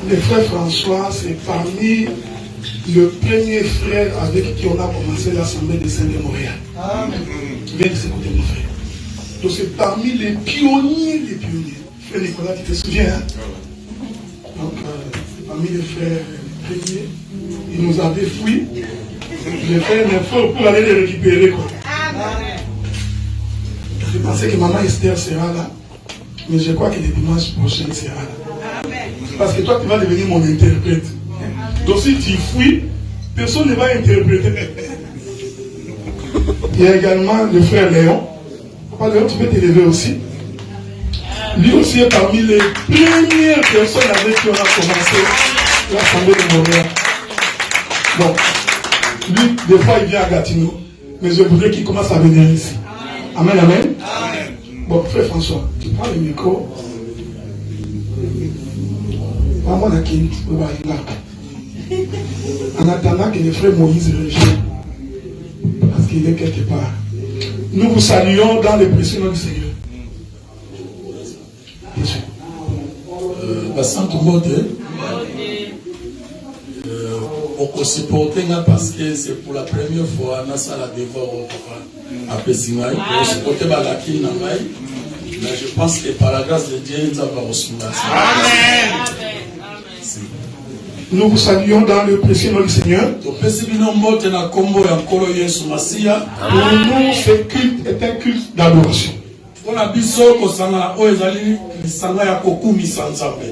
Le frère François, c'est parmi le premier frère avec qui on a commencé l'Assemblée des Saints de Montréal. Amen. Viens écouter mon frère. Donc c'est parmi les pionniers. Frère Nicolas, tu te souviens, hein? Donc c'est parmi les frères premiers. Il nous avait fui. J'ai fait un effort pour aller les récupérer. Quoi. Amen. Je pensais que maman Esther sera là. Mais je crois que le dimanche prochain sera là. Amen. Parce que toi, tu vas devenir mon interprète. Donc si tu fuis, personne ne va interpréter. Il y a également le frère Léon. Papa Léon, tu peux t'élever aussi. Lui aussi est parmi les premières personnes avec qui on a commencé l'Assemblée de Montréal. Bon, lui, des fois il vient à Gatineau, mais je voudrais qu'il commence à venir ici. Amen, amen. Amen. Bon, frère François, tu prends le micro. Maman a qui en attendant que le frère Moïse revienne, parce qu'il est quelque part. Nous vous saluons dans le précieux nom du Seigneur. Basantu Mode, on se supporte parce que c'est pour la première fois dans la devoir à Pessingaï, on se supporte Balaki Nangaï, mais je pense que par la grâce de Dieu, nous avons reçu la Amen. Nous vous saluons dans le précieux nom du Seigneur. Pour nous, ce culte est un culte d'adoration.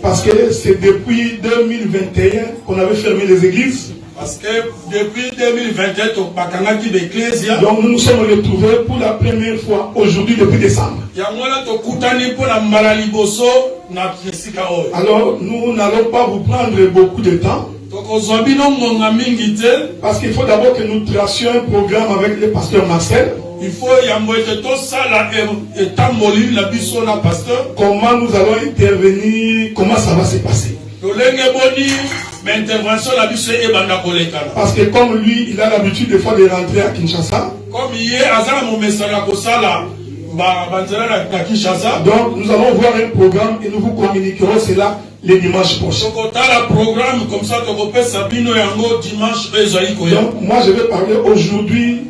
Parce que c'est depuis 2021 qu'on avait fermé les églises. Parce que depuis 2021, donc nous nous sommes retrouvés pour la première fois aujourd'hui depuis décembre. Alors nous n'allons pas vous prendre beaucoup de temps. Parce qu'il faut d'abord que nous tracions un programme avec le pasteur Marcel. Il faut comment nous allons intervenir, comment ça va se passer. Parce que comme lui, il a l'habitude des fois de rentrer à Kinshasa. Donc nous allons voir un programme et nous vous communiquerons cela les dimanches prochains. Donc moi je vais parler aujourd'hui,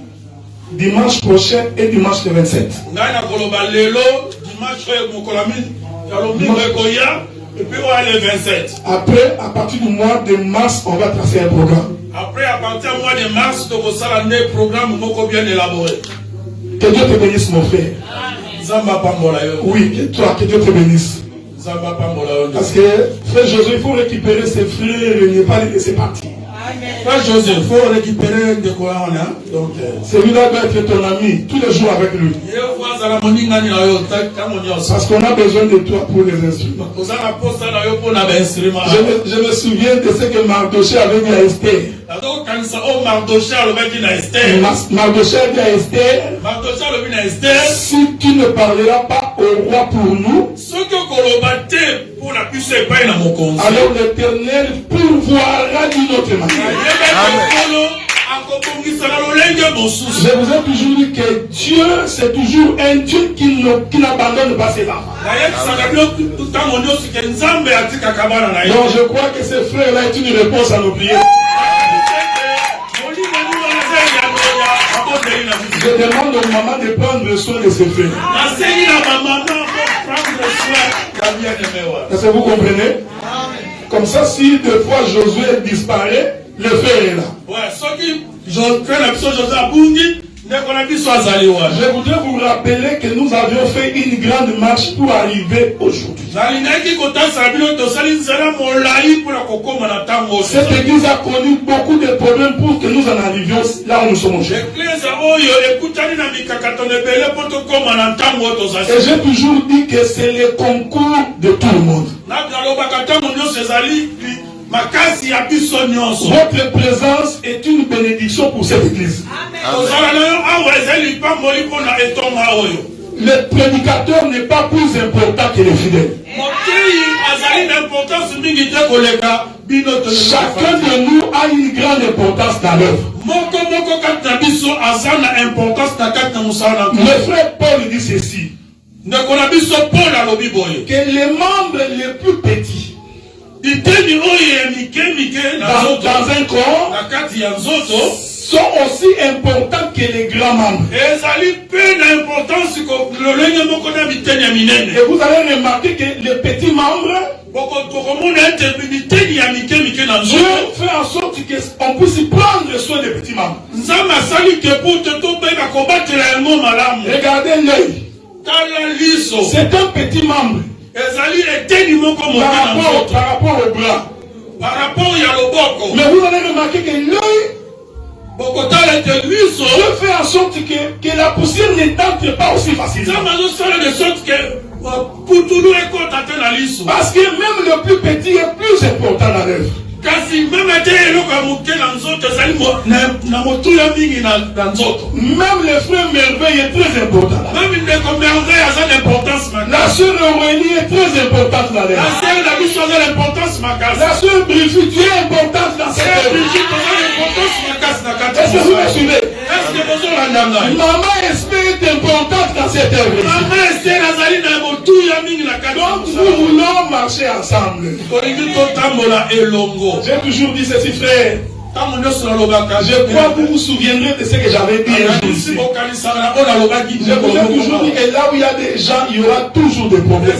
dimanche prochain et dimanche le 27. Et puis on le 27. Après, à partir du mois de mars, on va tracer un programme. Après, à partir du mois de mars, on va faire un programme bien élaboré. Que Dieu te bénisse, mon frère. Oui, que Dieu te bénisse. Parce que, frère Josué, il faut récupérer ses frères et ne pas les laisser partir. Frère Josué, il faut récupérer de quoi on a. Donc, celui-là doit être ton ami, tous les jours avec lui. Parce qu'on a besoin de toi pour les instruments. Je me souviens de ce que Mardoché avait dit à Esther. Mardoché a dit à Esther, si tu ne parleras pas au roi pour nous, alors l'Éternel pourvoira d'une autre manière. Je vous ai toujours dit que Dieu, c'est toujours un Dieu qui n'abandonne pas ses enfants. Donc je crois que ce frère-là est une réponse à nos prières. Je demande aux mamans de prendre soin de ses frères. Est-ce que vous comprenez? Comme ça, si deux fois Josué disparaît, le frère est là. Je voudrais vous rappeler que nous avions fait une grande marche pour arriver aujourd'hui. Cette église a connu beaucoup de problèmes pour que nous en arrivions là où nous sommes aujourd'hui. Et j'ai toujours dit que c'est le concours de tout le monde. Votre présence est une bénédiction pour cette église. Le prédicateur n'est pas plus important que les fidèles. Chacun de nous a une grande importance dans l'œuvre. Le frère Paul dit ceci, que les membres les plus petits dans un corps sont aussi importants que les grands membres. Et vous allez remarquer que les petits membres, Dieu fait en sorte qu'on puisse prendre soin des petits membres. Regardez l'œil. C'est un petit membre. Par rapport au bras. Mais vous allez remarquer que l'œil, Dieu fait en sorte que la poussière n'entre pas aussi facilement. Parce que même le plus petit est plus important dans l'œuvre. Même le frère merveille est très important. La sœur Aurélie est très importante dans l'œuvre. La sœur Brigitte, tu es importante dans cette œuvre. Est-ce que vous me suivez? Maman Esther est importante dans cette œuvre. Donc nous voulons marcher ensemble. J'ai toujours dit ceci, frère. Je crois que vous vous souviendrez de ce que j'avais dit. Je vous ai toujours dit que là où il y a des gens, il y aura toujours des problèmes.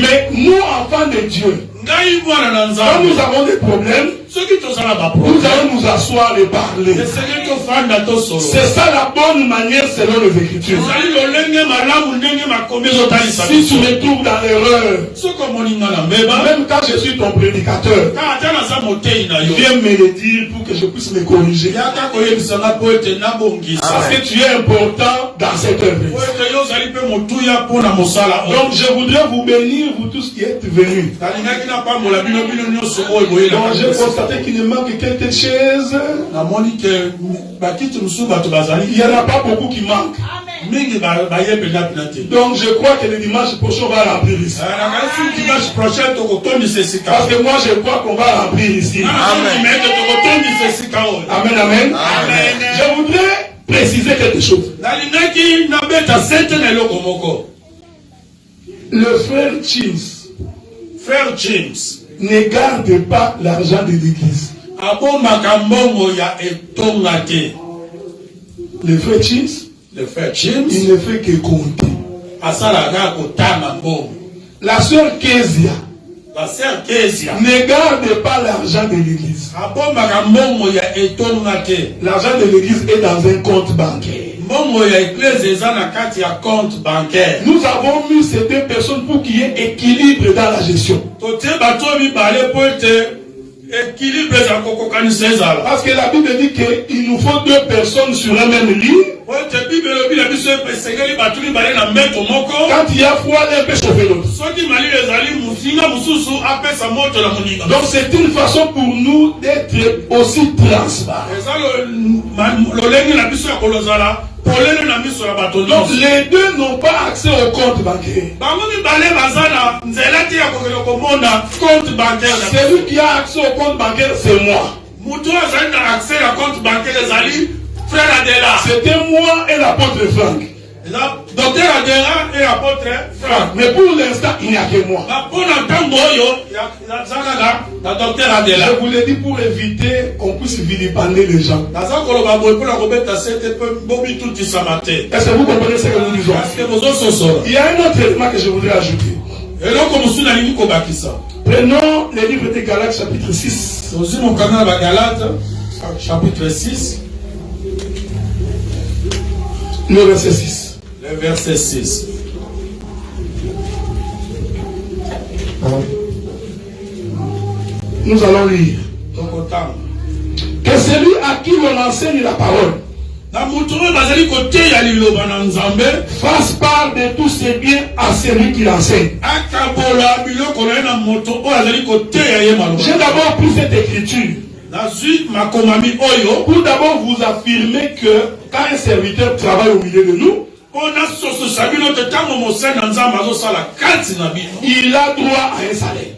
Mais nous, enfants de Dieu, quand nous avons des problèmes, nous allons nous asseoir et parler. C'est ça la bonne manière selon les Écritures. Si tu me trouves dans l'erreur, même quand je suis ton prédicateur, viens me le dire pour que je puisse me corriger. Parce que tu es important dans cette œuvre. Donc je voudrais vous bénir, vous tous qui êtes venus. Donc j'ai constaté qu'il ne manque quelques chaises. Il n'y en a pas beaucoup qui manquent. Donc je crois que le dimanche prochain on va remplir ici. Parce que moi je crois qu'on va remplir ici. Amen. Amen, amen. Amen. Je voudrais préciser quelque chose. Le frère James ne garde pas l'argent de l'église. Le frère James, il ne fait que compter. La sœur Kezia ne garde pas l'argent de l'église. L'argent de l'église est dans un compte bancaire. Nous avons mis ces deux personnes pour qu'il y ait équilibre dans la gestion. Parce que la Bible dit qu'il nous faut deux personnes sur un même lit. Quand il y a froid, l'un peut chauffer l'autre. Donc c'est une façon pour nous d'être aussi transparents. Donc les deux n'ont pas accès au compte bancaire. Celui qui a accès au compte bancaire, c'est moi. C'était moi et l'apôtre Franck. Docteur Adera et l'apôtre Franck. Mais pour l'instant, il n'y a que moi. Je vous l'ai dit pour éviter qu'on puisse vilipender les gens. Est-ce que vous comprenez ce que nous disons? Il y a un autre élément que je voudrais ajouter. Prenons le livre des Galates chapitre 6. Chapitre 6. Le verset 6. Le verset 6. Nous allons lire. Que celui à qui l'on enseigne la parole fasse part de tous ses biens à celui qui l'enseigne. J'ai d'abord pris cette écriture pour d'abord vous affirmer que quand un serviteur travaille au milieu de nous, il a droit à un salaire.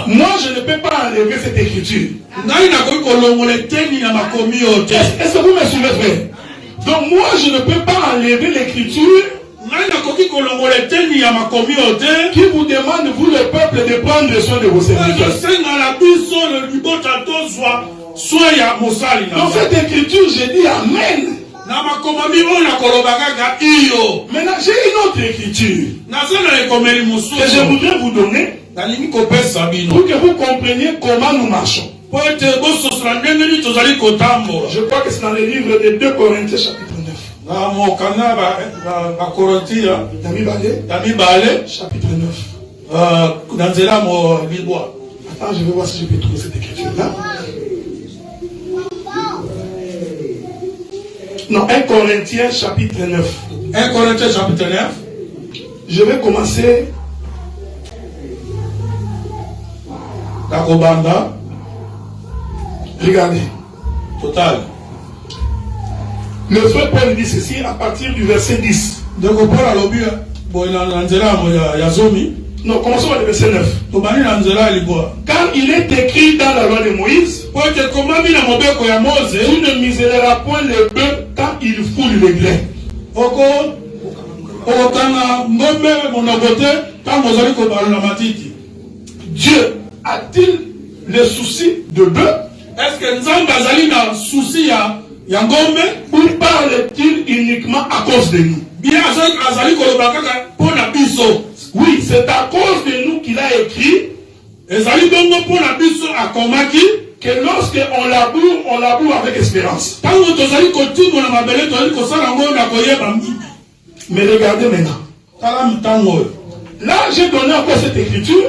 Moi je ne peux pas enlever cette écriture. Est-ce que vous me suivez, frère? Donc moi je ne peux pas enlever l'écriture qui vous demande, vous le peuple, de prendre soin de vos serviteurs. Dans cette écriture, j'ai dit Amen. Maintenant, j'ai une autre écriture que je voudrais vous donner pour que vous compreniez comment nous marchons. Je crois que c'est dans le livre de 2 Corinthiens chapitre 9. Chapitre 9. Attends, je vais voir si je peux trouver cette écriture-là. Non, 1 Corinthiens chapitre 9. 1 Corinthiens chapitre 9. Je vais commencer. Takobanda. Regardez. Total. Le frère Paul dit ceci à partir du verset 10. Donc, Paul a l'objet. Non, commençons par le verset 9. Car il est écrit dans la loi de Moïse, tu ne miselleras point le bœuf quand il foule les grains. Dieu a-t-il le souci de bœuf? Est-ce que Nzamba Zali na souci ya ngombe? Ou parle-t-il uniquement à cause de nous? Bien Azali kolobaka pona biso. Oui, c'est à cause de nous qu'il a écrit Ezali bongo pona biso akomaki que lorsque on laboure avec espérance. Tango tozali kotimbo na mabele tozali kosala ngo na koyeba mbibi. Mais regardez maintenant. Tala mutango. Là, j'ai donné encore cette écriture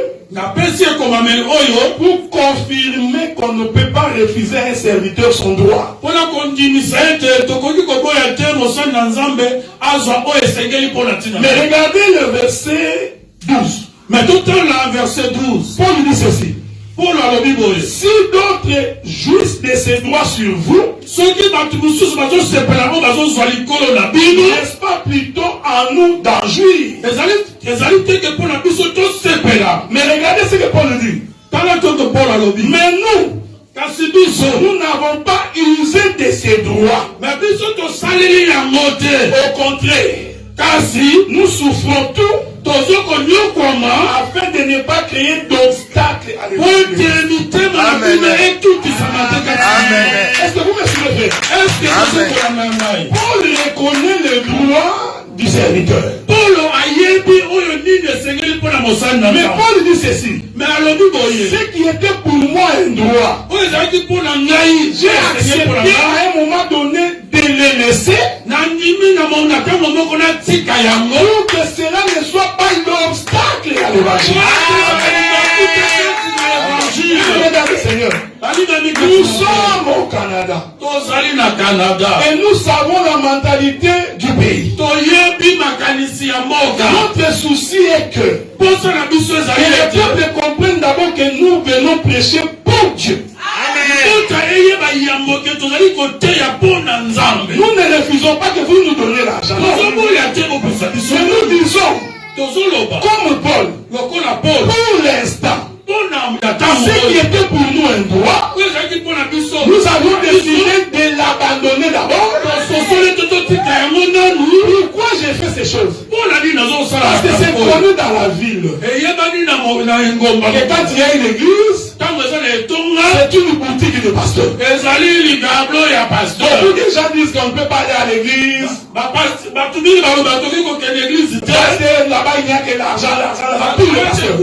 pour confirmer qu'on ne peut pas refuser à un serviteur son droit. Mais regardez le verset 12. Mais tout le verset 12. Paul dit ceci. Si d'autres jouissent de ses droits sur vous, n'est-ce pas plutôt à nous d'en jouir? Mais regardez ce que Paul dit. Mais nous n'avons pas usé de ses droits. Au contraire, nous souffrons tout afin de ne pas créer d'obstacles à l'évangile. Est-ce que vous me suivez? Paul reconnaît le droit du serviteur. Mais Paul dit ceci. Ce qui était pour moi un droit, j'ai accepté à un moment donné de le laisser pour que cela ne soit pas un obstacle à l'évangile. Seigneur. Nous sommes au Canada. Et nous savons la mentalité du pays. Notre souci est que les peuples comprennent d'abord que nous venons prêcher pour Dieu. Nous ne refusons pas que vous nous donniez l'argent. Mais nous disons, comme Paul, pour l'instant, ce qui était pour nous un droit, nous avons décidé de l'abandonner d'abord. Pourquoi j'ai fait ces choses? Parce que c'est connu dans la ville. Et quand il y a une église, c'est une boutique de pasteur. Beaucoup de gens disent qu'on ne peut pas aller à l'église. Parce que là-bas il n'y a que l'argent, tout le pasteur.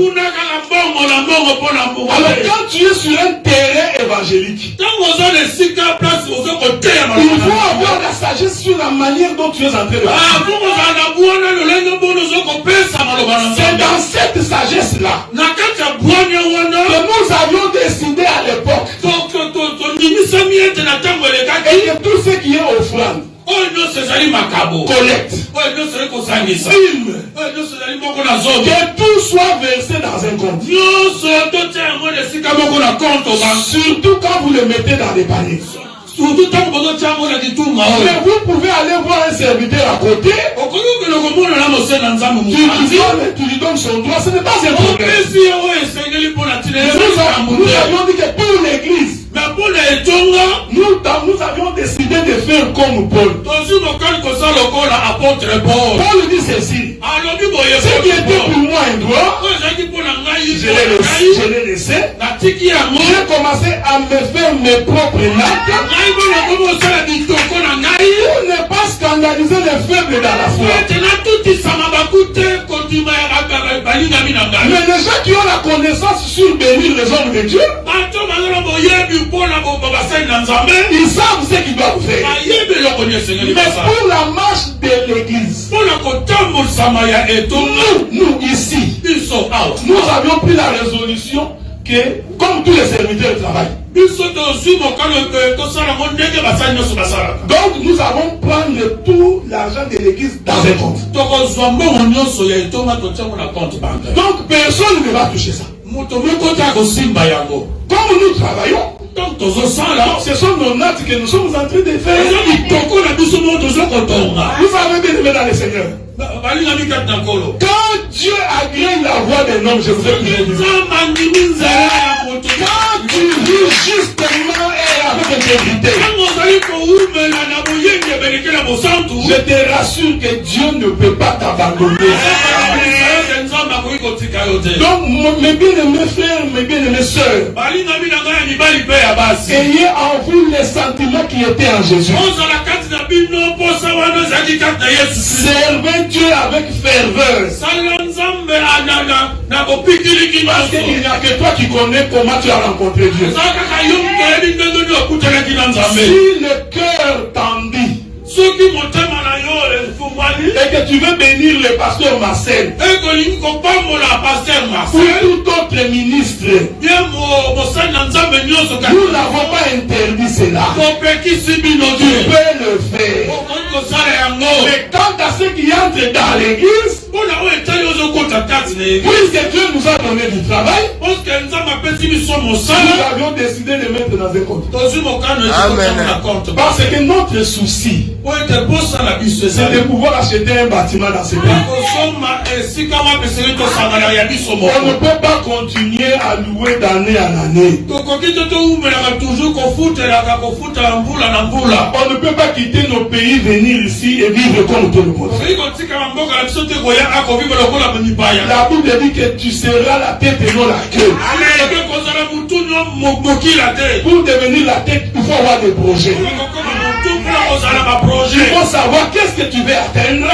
Alors quand tu es sur un terrain évangélique, il faut avoir la sagesse sur la manière dont tu es entré de c'est dans cette sagesse-là que nous avions décidé à l'époque et que tout ce qui est offrande, collecte, film, que tout soit versé dans un compte. Surtout quand vous le mettez dans des paniers. Mais vous pouvez aller voir un serviteur à côté. Tu lui donnes son droit. Ce n'est pas un problème. Nous avions dit que pour l'église, nous Alors nous avions décidé de faire comme Paul. Paul dit ceci. Ce qui était pour moi un droit, je l'ai laissé. J'ai commencé à me faire mes propres notes pour ne pas scandaliser les faibles dans la foi. Mais les gens qui ont la connaissance sur bénir les hommes de Dieu, ils savent ce qu'ils doivent faire. Mais pour la marche de l'église, nous ici, nous avions pris la résolution que, comme tous les serviteurs travaillent, donc nous allons prendre tout l'argent de l'église dans un compte. Donc personne ne va toucher ça. Comme nous travaillons, ce sont nos notes que nous sommes en train de faire. Vous savez bien aimé dans le Seigneur. Quand Dieu agrée la voix d'un homme, je vous ai dit, quand tu vis justement et avec intégrité, je te rassure que Dieu ne peut pas t'abandonner. Donc mes bien-aimés frères, mes bien-aimés sœurs, ayez en vous les sentiments qui étaient en Jésus. Servez Dieu avec ferveur. Parce qu'il n'y a que toi qui connais comment tu as rencontré Dieu. Si le cœur t'en dit et que tu veux bénir le pasteur Marcel ou tout autre ministre, nous n'avons pas interdit cela. Tu peux le faire. Mais quant à ceux qui entrent dans l'église, puisque Dieu nous a donné du travail, nous avions décidé de mettre dans un compte. Parce que notre souci, c'est de pouvoir acheter un bâtiment dans ce pays. On ne peut pas continuer à louer d'année en année. On ne peut pas quitter nos pays, venir ici et vivre comme tout le monde. La Bible dit que tu seras la tête et non la queue. Pour devenir la tête, il faut avoir des projets. Il faut savoir qu'est-ce que tu veux atteindre.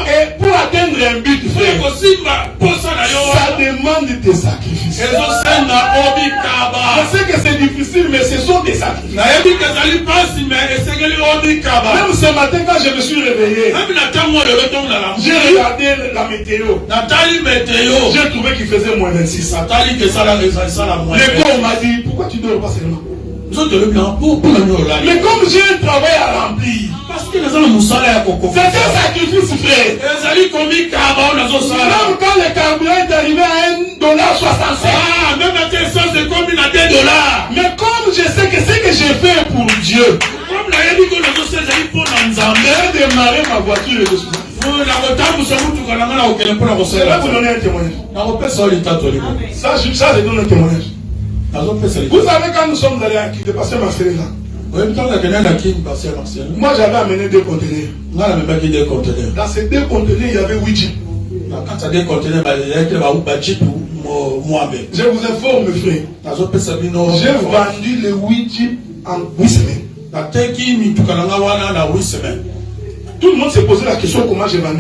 Et pour atteindre un but, frère, ça demande des sacrifices. Je sais que c'est difficile, mais ce sont des sacrifices. Même ce matin, quand je me suis réveillé, j'ai regardé la météo. J'ai trouvé qu'il faisait moins 26. L'école m'a dit, pourquoi tu dors pas seulement? Mais comme j'ai un travail à remplir, c'est un sacrifice, frère. Même quand le carburant est arrivé à $1,65, mais comme je sais que ce que j'ai fait pour Dieu, j'ai démarré ma voiture et je suis je vais vous donner un témoignage. Ça, je donne un témoignage. Vous savez, quand nous sommes allés à quitter Pasteur Marcel là, moi j'avais amené 2 conteneurs. Dans ces 2 conteneurs, il y avait 8 jeeps. Je vous informe, frère. J'ai vendu les 8 jeeps en 8 semaines. Tout le monde s'est posé la question comment j'ai vendu.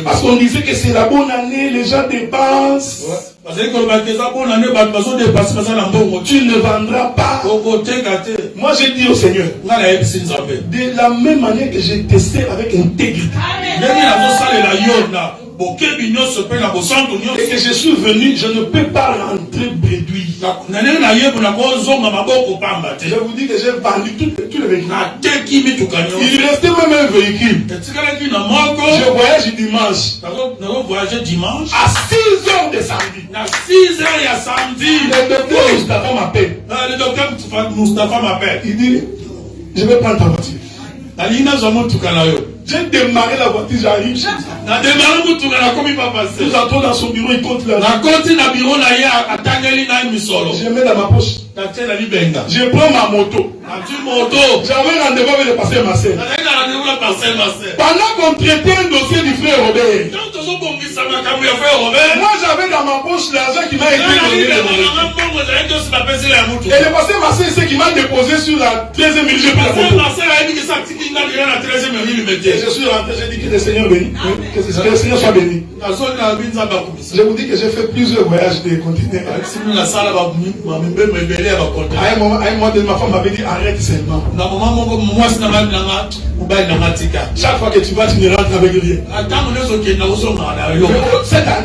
Parce qu'on disait que c'est la bonne année, les gens dépensent. Tu ne vendras pas. Moi j'ai dit au Seigneur, de la même manière que j'ai testé avec intégrité, et que je suis venu, je ne peux pas rentrer bredouille. Je vous dis que j'ai vendu tous les véhicules. Il restait même un véhicule. Je voyage dimanche. À 6h de samedi. Le docteur Moustapha m'appelle. Il dit, je vais prendre ta voiture. J'ai démarré la voiture, j'arrive chez lui. Nous entrons dans son bureau, il compte l'argent. Je mets dans ma poche. Je prends ma moto. J'avais rendez-vous avec le pasteur Marcel. Pendant qu'on traitait un dossier du frère Robert, moi j'avais dans ma poche l'argent qui m'a été donné. Et le pasteur Marcel, c'est qui m'a déposé sur la 13e minute. Je suis rentré, j'ai dit que le Seigneur bénit. Que le Seigneur soit béni. Je vous dis que j'ai fait plusieurs voyages de continent. À un moment, ma femme m'avait dit arrête seulement. Chaque fois que tu vas, tu ne rentres avec rien.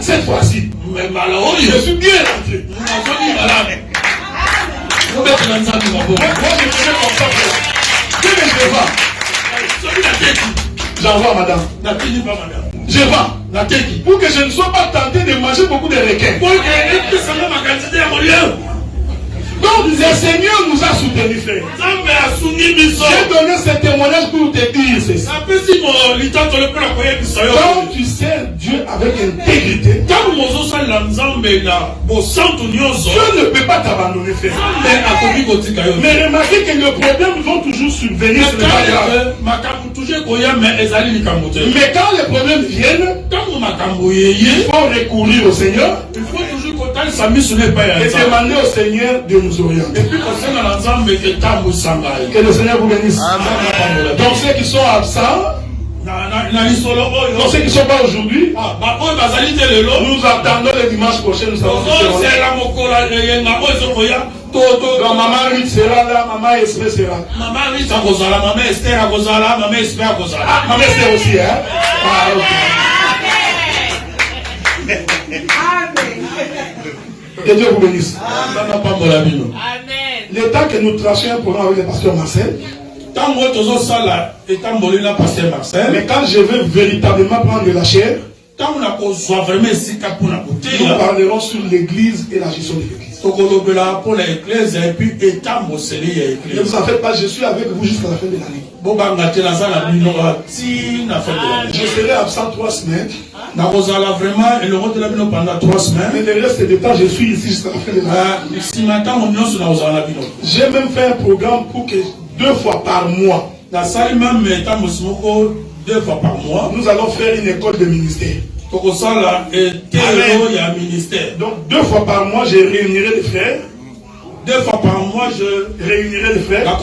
Cette fois-ci, je suis bien rentré. Moi, je me fais comme ça. J'envoie madame. Je vends. Pour que je ne sois pas tenté de manger beaucoup de requins. Donc le Seigneur nous a soutenus, frère. J'ai donné ce témoignage pour te dire ceci. Quand tu sers Dieu avec intégrité, Dieu ne peut pas t'abandonner, frère. Mais remarquez que les problèmes vont toujours survenir. Mais quand les problèmes viennent, il faut recourir au Seigneur et demander au Seigneur de nous orienter. Que le Seigneur vous bénisse. Donc ceux qui sont absents, donc ceux qui ne sont pas aujourd'hui, nous attendons le dimanche prochain. Nous allons donc maman Ruth sera là, maman Esther sera. Maman Ruth maman Esther maman Esther aussi, hein? Ah, ok. Que Dieu vous bénisse. Amen. Le temps que nous tracions un programme avec le pasteur Marcel, mais quand je veux véritablement prendre de la chair, nous parlerons sur l'église et la gestion de l'église. Ne vous en faites pas, je suis avec vous jusqu'à la fin de l'année. Je serai absent 3 semaines. Mais le reste du temps, je suis ici jusqu'à la fin de l'année. J'ai même fait un programme pour que 2 fois par mois, nous allons faire une école de ministère. Donc 2 fois par mois, je réunirai les frères. 2 fois par mois, je réunirai les frères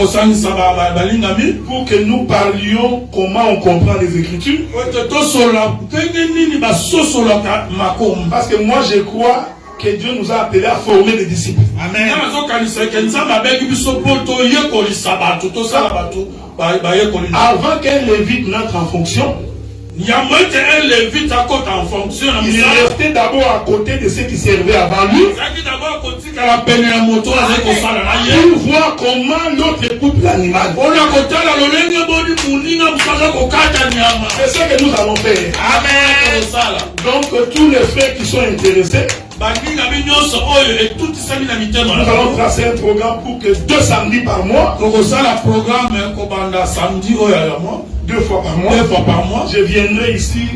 pour que nous parlions comment on comprend les Écritures. Parce que moi, je crois que Dieu nous a appelés à former des disciples. Amen. Avant qu'un lévite n'entre en fonction, il restait d'abord à côté de ceux qui servaient avant lui pour voir comment l'autre écoute l'animal. C'est ce que nous allons faire. Amen. Donc tous les frères qui sont intéressés, nous allons tracer un programme pour que 2 samedis par mois, 2 fois par mois, je viendrai ici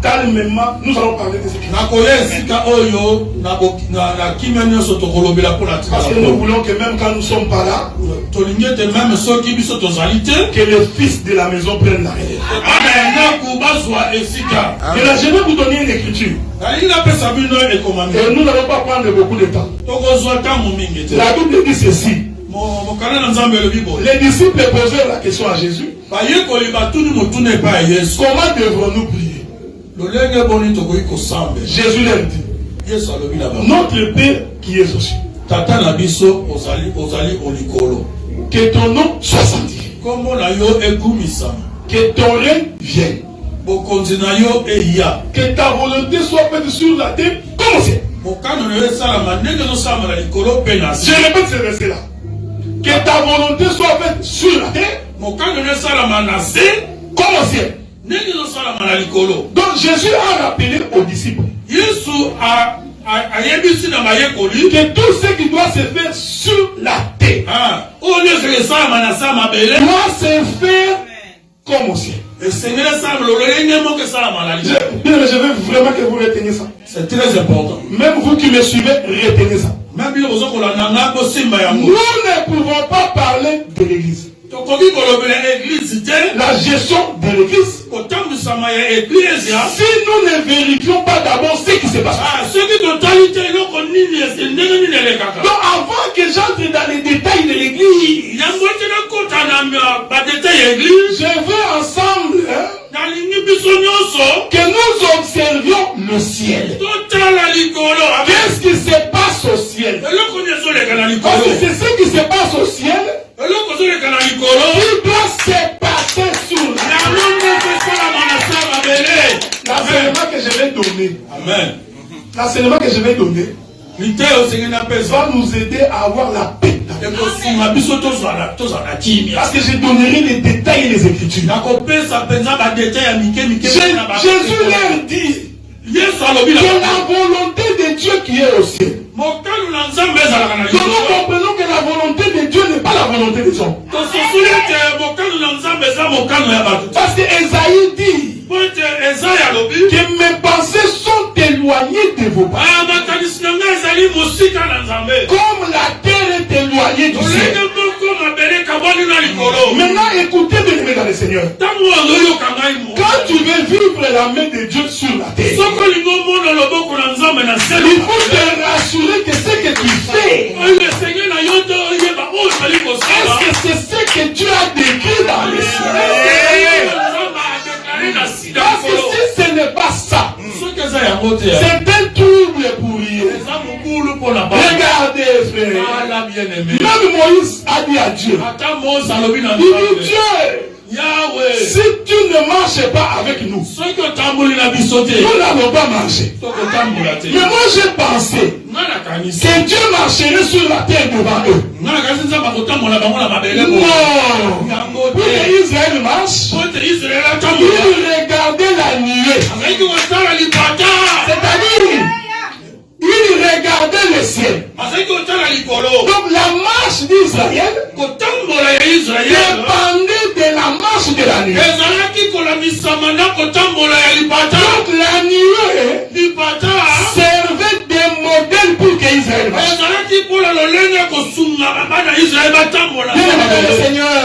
calmement. Nous allons parler des Écritures. Parce que nous voulons que même quand nous ne sommes pas là, que le fils de la maison prenne la relève. Et là, je vais vous donner une écriture. Et nous n'allons pas prendre beaucoup de temps. La Bible dit ceci. Les disciples posèrent la question à Jésus. Comment devrons-nous prier? Jésus leur dit, notre Père qui es aux cieux, que ton nom soit sanctifié, que ton règne vienne, que ta volonté soit faite sur la terre comme au ciel. Je répète ce verset là. Que ta volonté soit faite sur la terre comme au ciel. Donc Jésus a rappelé aux disciples que tout ce qui doit se faire sur la terre doit se faire comme au ciel. Je veux vraiment que vous reteniez ça. C'est très important. Même vous qui me suivez, retenez ça. Nous ne pouvons pas parler de l'église. La gestion de l'église. Si nous ne vérifions pas d'abord ce qui se passe. Donc avant que j'entre dans les détails de l'église, je veux ensemble que nous observions le ciel. Qu'est-ce qui se passe au ciel? Parce que c'est ce qui se passe au ciel qui doit se passer sur la l'enseignement que je vais donner. Amen. L'enseignement que je vais donner va nous aider à avoir la paix. Parce que je donnerai les détails et les écritures. Jésus leur dit que la volonté de Dieu qui est au ciel. Donc nous comprenons que la volonté de Dieu n'est pas la volonté des hommes. Parce que Esaïe dit que mes pensées sont éloignées de vos pensées. Comme la terre est éloignée du ciel. Maintenant écoutez bien dans le Seigneur. Quand tu veux vivre la main de Dieu sur la terre, il faut te rassurer que ce que tu fais, est-ce que c'est ce que Dieu a décrit dans le ciel? Parce que si ce n'est pas ça, c'est un trouble pour rien. Regardez, frère. Même Moïse a dit à Dieu, il dit Dieu, si tu ne marches pas avec nous, nous n'allons pas marcher. Mais moi j'ai pensé que Dieu marcherait sur la terre devant eux. Non. Pour que Israël marche, il regardait la nuée. C'est-à-dire, il regardait le ciel. Donc la marche d'Israël dépendait de la marche de la nuée. Donc la nuée servait de modèle pour qu'Israël marche. Bien-aimé Seigneur,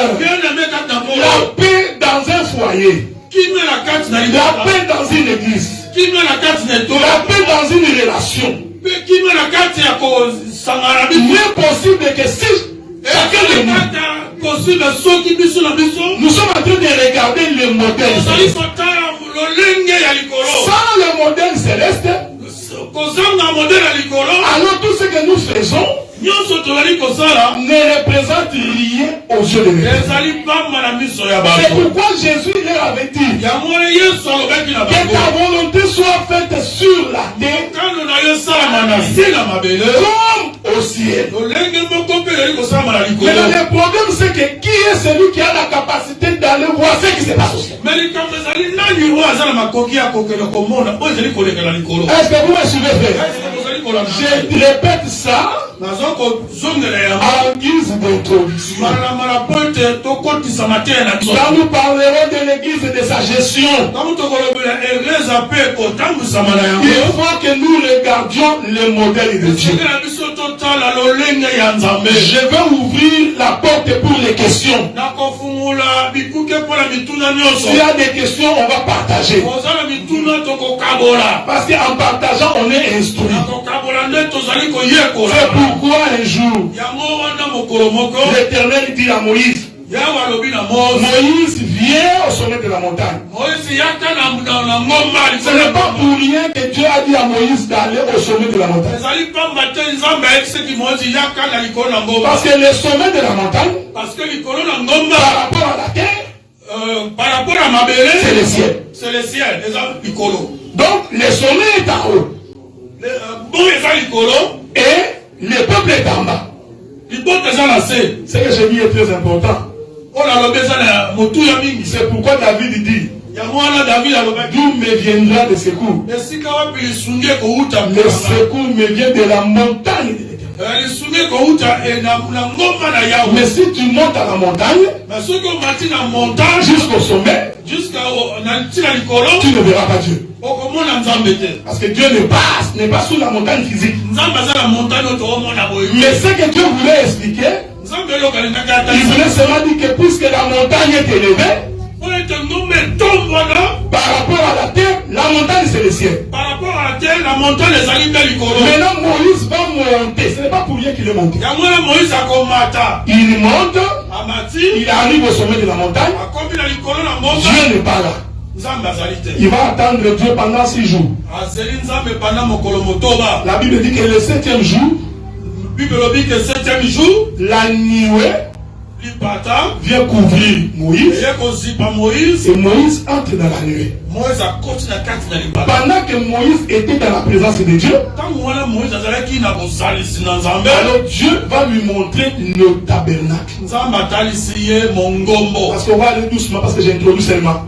la paix dans un foyer, la paix dans une église, la paix dans une relation, n'est possible que si chacun de nous sommes en train de regarder le modèle céleste. Sans le modèle céleste, alors tout ce que nous faisons ne représente rien aux yeux de Dieu. C'est pourquoi Jésus leur avait dit que ta volonté soit faite sur la terre comme au ciel. Mais le problème c'est que qui est celui qui a la capacité d'aller voir ce qui se passe au ciel? Est-ce que vous me suivez, frère? Je répète ça en guise d'introduction. Quand nous parlerons de l'église et de sa gestion, il faut que nous regardions le modèle de Dieu. Je vais ouvrir la porte pour les questions. S'il y a des questions, on va partager. Parce qu'en partageant, on est instruit. C'est pourquoi un jour, l'Éternel dit à Moïse, Moïse vient au sommet de la montagne. Ce n'est pas pour rien que Dieu a dit à Moïse d'aller au sommet de la montagne. Parce que le sommet de la montagne, par rapport à la terre, c'est le ciel. Donc le sommet est en haut. Et le peuple est en bas. Ce que je dis est très important. C'est pourquoi David dit, d'où me viendra le secours? Le secours me vient de la montagne de l'Éternel. Mais si tu montes à la montagne, jusqu'au sommet, tu ne verras pas Dieu. Parce que Dieu n'est pas sous la montagne physique. Mais ce que Dieu voulait expliquer, il voulait seulement dire que puisque la montagne est élevée, par rapport à la terre, la montagne c'est le ciel. Par rapport à la terre, la montagne est allée. Maintenant Moïse va monter. Ce n'est pas pour rien qu'il est monté. Il monte, il arrive au sommet de la montagne. Dieu n'est pas là. Il va attendre Dieu pendant 6 jours. La Bible dit que le 7e jour, la nuée vient couvrir Moïse. Et Moïse entre dans la nuée. Pendant que Moïse était dans la présence de Dieu, alors Dieu va lui montrer le tabernacle. Parce qu'on va aller doucement, parce que j'ai introduit seulement.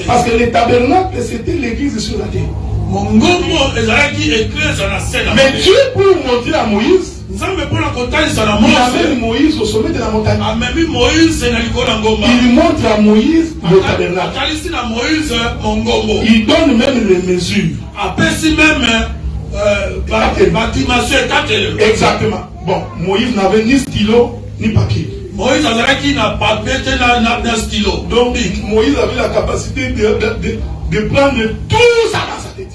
Parce que le tabernacle, c'était l'église sur la terre. Mais Dieu, pour montrer à Moïse, il amène Moïse au sommet de la montagne. Il montre à Moïse le tabernacle. Il donne même les mesures. Exactement. Bon, Moïse n'avait ni stylo ni papier. Moïse n'a pas de stylo. Donc Moïse avait la capacité de prendre tout ça dans sa tête.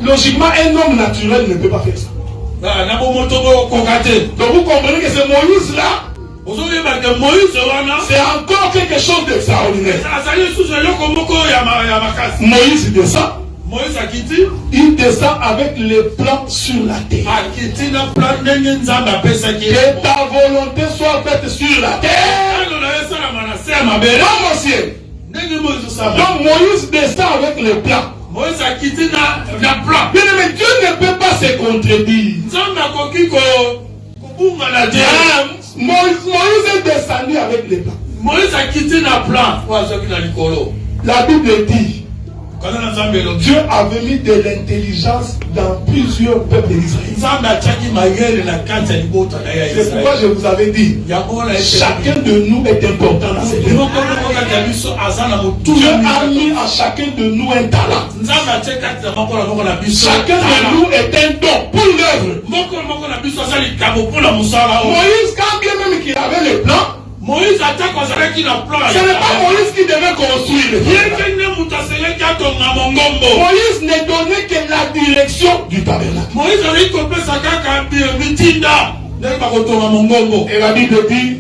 Logiquement, un homme naturel ne peut pas faire ça. Donc vous comprenez que c'est Moïse là. C'est encore quelque chose d'extraordinaire. Moïse descend. Il descend avec les plans sur la terre. Que ta volonté soit faite sur la terre comme au ciel. Donc Moïse descend avec les plans. Bien aimé, Dieu ne peut pas se contredire. Moïse est descendu avec les plans. La Bible dit, Dieu avait mis de l'intelligence dans plusieurs peuples d'Israël. C'est pourquoi je vous avais dit, chacun de nous est important dans cette vie. Dieu a mis à chacun de nous un talent. Chacun de nous est un don pour l'œuvre. Moïse, quand bien même qu'il avait les plans, ce n'est pas Moïse qui devait construire. Moïse ne donnait que la direction du tabernacle. Et la Bible dit,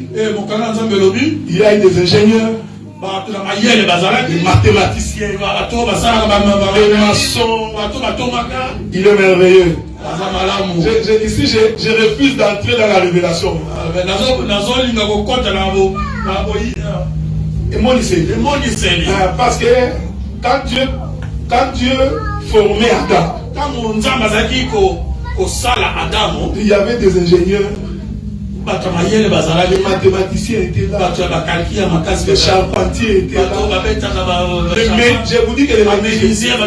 il y a des ingénieurs, des mathématiciens, des maçons. Il est merveilleux. Ici, je refuse d'entrer dans la révélation. Et mon lycée. Parce que quand Dieu formait Adam, il y avait des ingénieurs, les mathématiciens étaient là, les charpentiers étaient là. Mais je vous dis que les mathématiciens,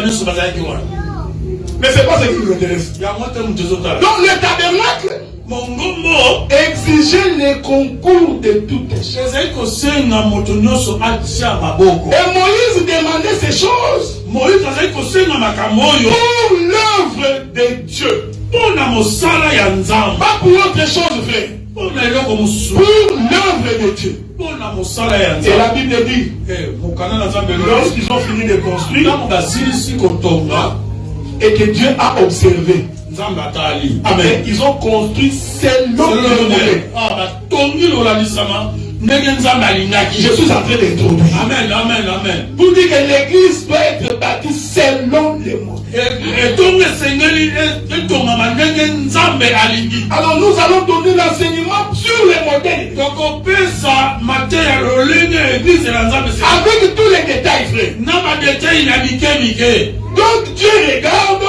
mais c'est pas ce qui nous intéresse. Donc le tabernacle exigeait les concours de toutes choses. Et Moïse demandait ces choses pour l'œuvre de Dieu. Pas pour autre chose, frère. Pour l'œuvre de Dieu. Et la Bible dit, lorsqu'ils ont fini de construire, et que Dieu a observé, amen, ils ont construit selon le modèle. Je suis en train d'introduire. Amen. Pour dire que l'église doit être bâtie selon les modèles. Alors nous allons donner l'enseignement sur les modèles. Avec tous les détails, frère. Donc Dieu regarde,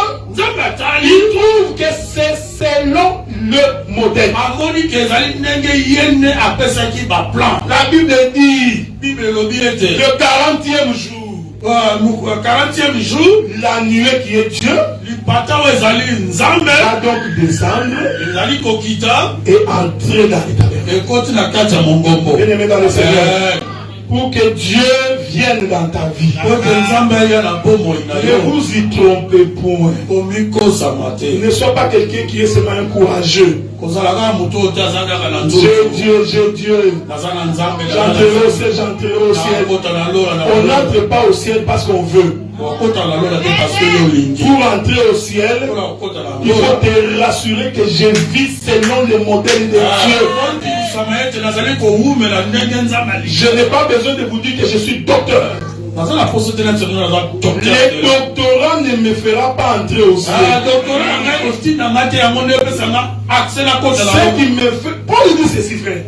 il trouve que c'est selon le modèle. La Bible dit, le 40e jour, 40e jour, la nuée qui est Dieu va donc descendre et entrer dans l'éternel. Bien-aimé dans le Seigneur, pour que Dieu vienne dans ta vie, ne vous y trompez point. Ne sois pas quelqu'un qui est seulement un courageux. Dieu. J'entrerai au ciel. On n'entre pas au ciel parce qu'on veut. Pour entrer au ciel, il faut te rassurer que je vis selon le modèle de Dieu. Je n'ai pas besoin de vous dire que je suis docteur. Le doctorat ne me fera pas entrer au ciel. Ce qui me fait... Paul dit ceci, frère.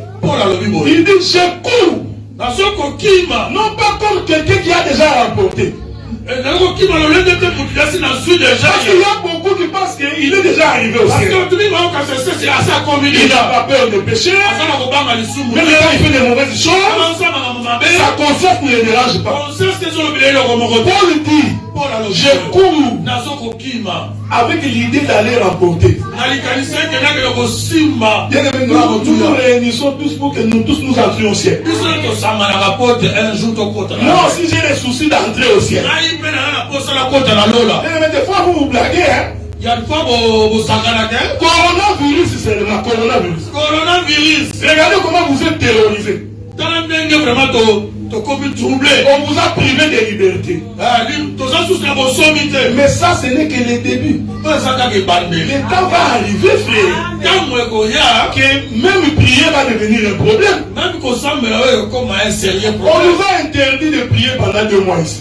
Il dit, je cours. Non pas comme quelqu'un qui a déjà remporté. Parce qu'il y a beaucoup qui pensent qu'il est déjà arrivé au ciel. Il n'a pas peur de pécher. Même quand il fait des mauvaises choses, sa conscience ne le dérange pas. Paul dit, je cours avec l'idée d'aller remporter. Nous nous réunissons tous pour que nous tous nous entrions au ciel. Moi aussi j'ai les soucis d'entrer au ciel. Mais des fois vous vous blaguez, hein? Coronavirus, c'est le coronavirus. Regardez comment vous êtes terrorisés. On vous a privé de liberté. Mais ça, ce n'est que le début. Le temps va arriver, frère, que même prier va devenir un problème. On nous a interdit de prier pendant 2 mois ici.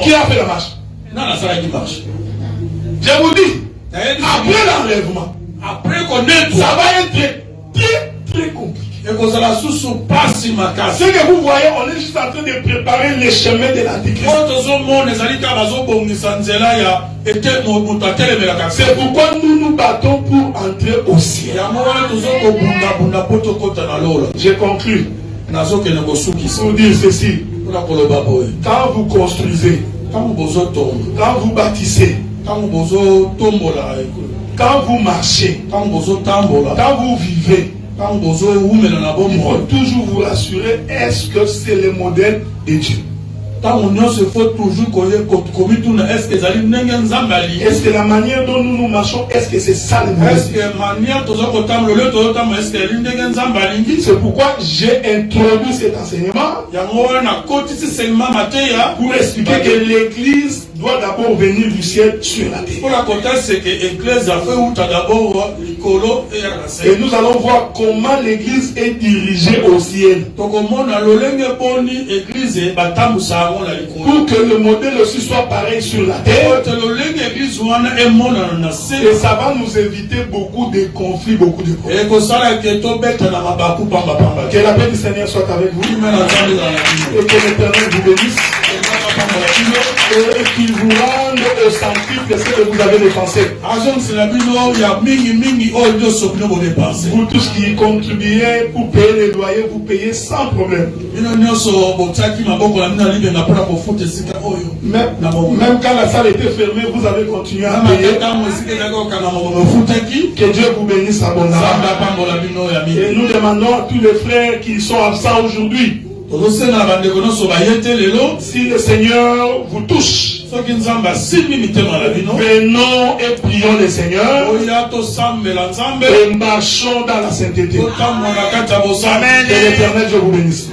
Qui a fait la marche? Je vous dis, après l'enlèvement, ça va être très compliqué. Ce que vous voyez, on est juste en train de préparer les chemins de l'Antichrist. C'est pourquoi nous nous battons pour entrer au ciel. Je conclue. Pour dire ceci. Quand vous construisez, quand vous bâtissez, quand vous marchez, quand vous vivez, il faut toujours vous rassurer, est-ce que c'est le modèle de Dieu? Est-ce que la manière dont nous nous marchons, est-ce que c'est ça le modèle? C'est pourquoi j'ai introduit cet enseignement pour expliquer que l'Église doit d'abord venir du ciel sur la terre. Et nous allons voir comment l'Église est dirigée au ciel. Pour que le modèle aussi soit pareil sur la terre. Et ça va nous éviter beaucoup de conflits, beaucoup de problèmes. Que la paix du Seigneur soit avec vous. Et que l'Éternel vous bénisse. Et qu'il vous rende au centuple de ce que vous avez dépensé. Vous tous qui contribuez pour payer les loyers, vous payez sans problème. Même quand la salle était fermée, vous avez continué à payer. Que Dieu vous bénisse abondamment. Et nous demandons à tous les frères qui sont absents aujourd'hui, si le Seigneur vous touche, venons et prions le Seigneur et marchons dans la sainteté. Amen. Que l'Éternel, je vous bénisse.